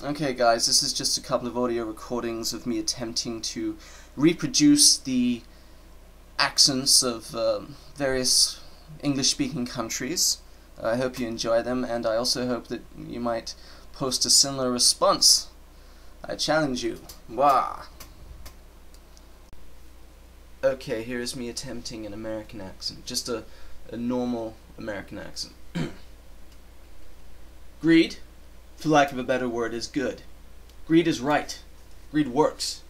Okay guys, this is just a couple of audio recordings of me attempting to reproduce the accents of various English-speaking countries. I hope you enjoy them, and I also hope that you might post a similar response. I challenge you. Wah! Okay, here's me attempting an American accent. Just a normal American accent. Greed, for lack of a better word, is good. Greed is right. Greed works.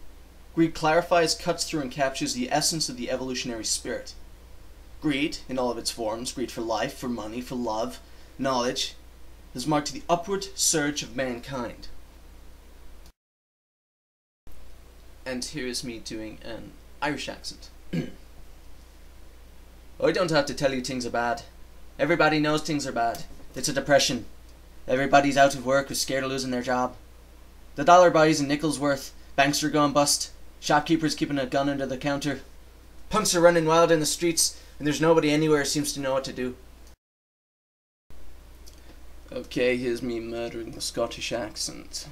Greed clarifies, cuts through, and captures the essence of the evolutionary spirit. Greed, in all of its forms, greed for life, for money, for love, knowledge, has marked the upward surge of mankind. And here's me doing an Irish accent. I don't have to tell you things are bad. Everybody knows things are bad. It's a depression. Everybody's out of work or scared of losing their job. The dollar buys and nickels worth. Banks are going bust. Shopkeepers keeping a gun under the counter. Punks are running wild in the streets, and there's nobody anywhere who seems to know what to do. Okay, here's me murdering the Scottish accent.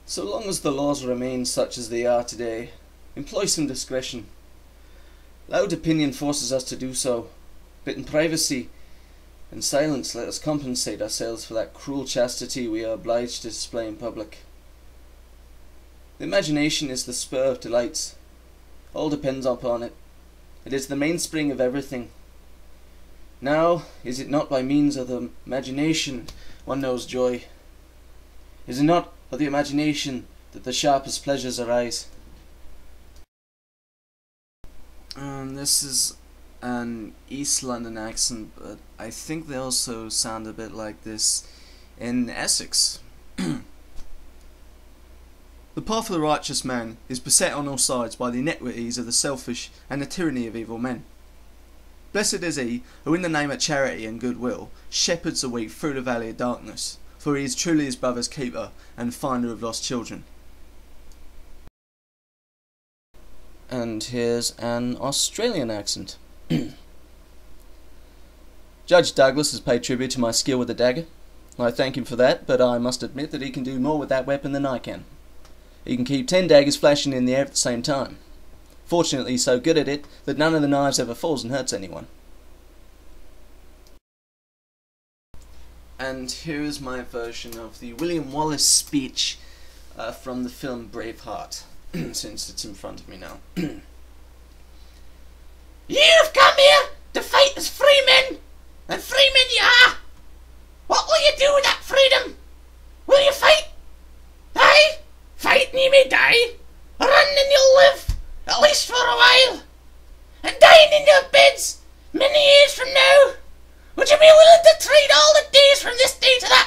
So long as the laws remain such as they are today, employ some discretion. Loud opinion forces us to do so, but in privacy and silence let us compensate ourselves for that cruel chastity we are obliged to display in public. The imagination is the spur of delights. All depends upon it. It is the mainspring of everything. Now, is it not by means of the imagination one knows joy? Is it not of the imagination that the sharpest pleasures arise? This is an East London accent, but I think they also sound a bit like this in Essex. The path of the righteous man is beset on all sides by the iniquities of the selfish and the tyranny of evil men. Blessed is he who in the name of charity and goodwill shepherds the weak through the valley of darkness, for he is truly his brother's keeper and finder of lost children. And here's an Australian accent. Judge Douglas has paid tribute to my skill with the dagger. I thank him for that, but I must admit that he can do more with that weapon than I can. He can keep 10 daggers flashing in the air at the same time. Fortunately, he's so good at it that none of the knives ever falls and hurts anyone. And here is my version of the William Wallace speech from the film Braveheart, since it's in front of me now. You've come here to fight as free men, and free men you are. What will you do with that freedom? Will you fight? Aye, fight and you may die. Run and you'll live, at least for a while. And dying in your beds many years from now. Would you be willing to trade all the days from this day to that?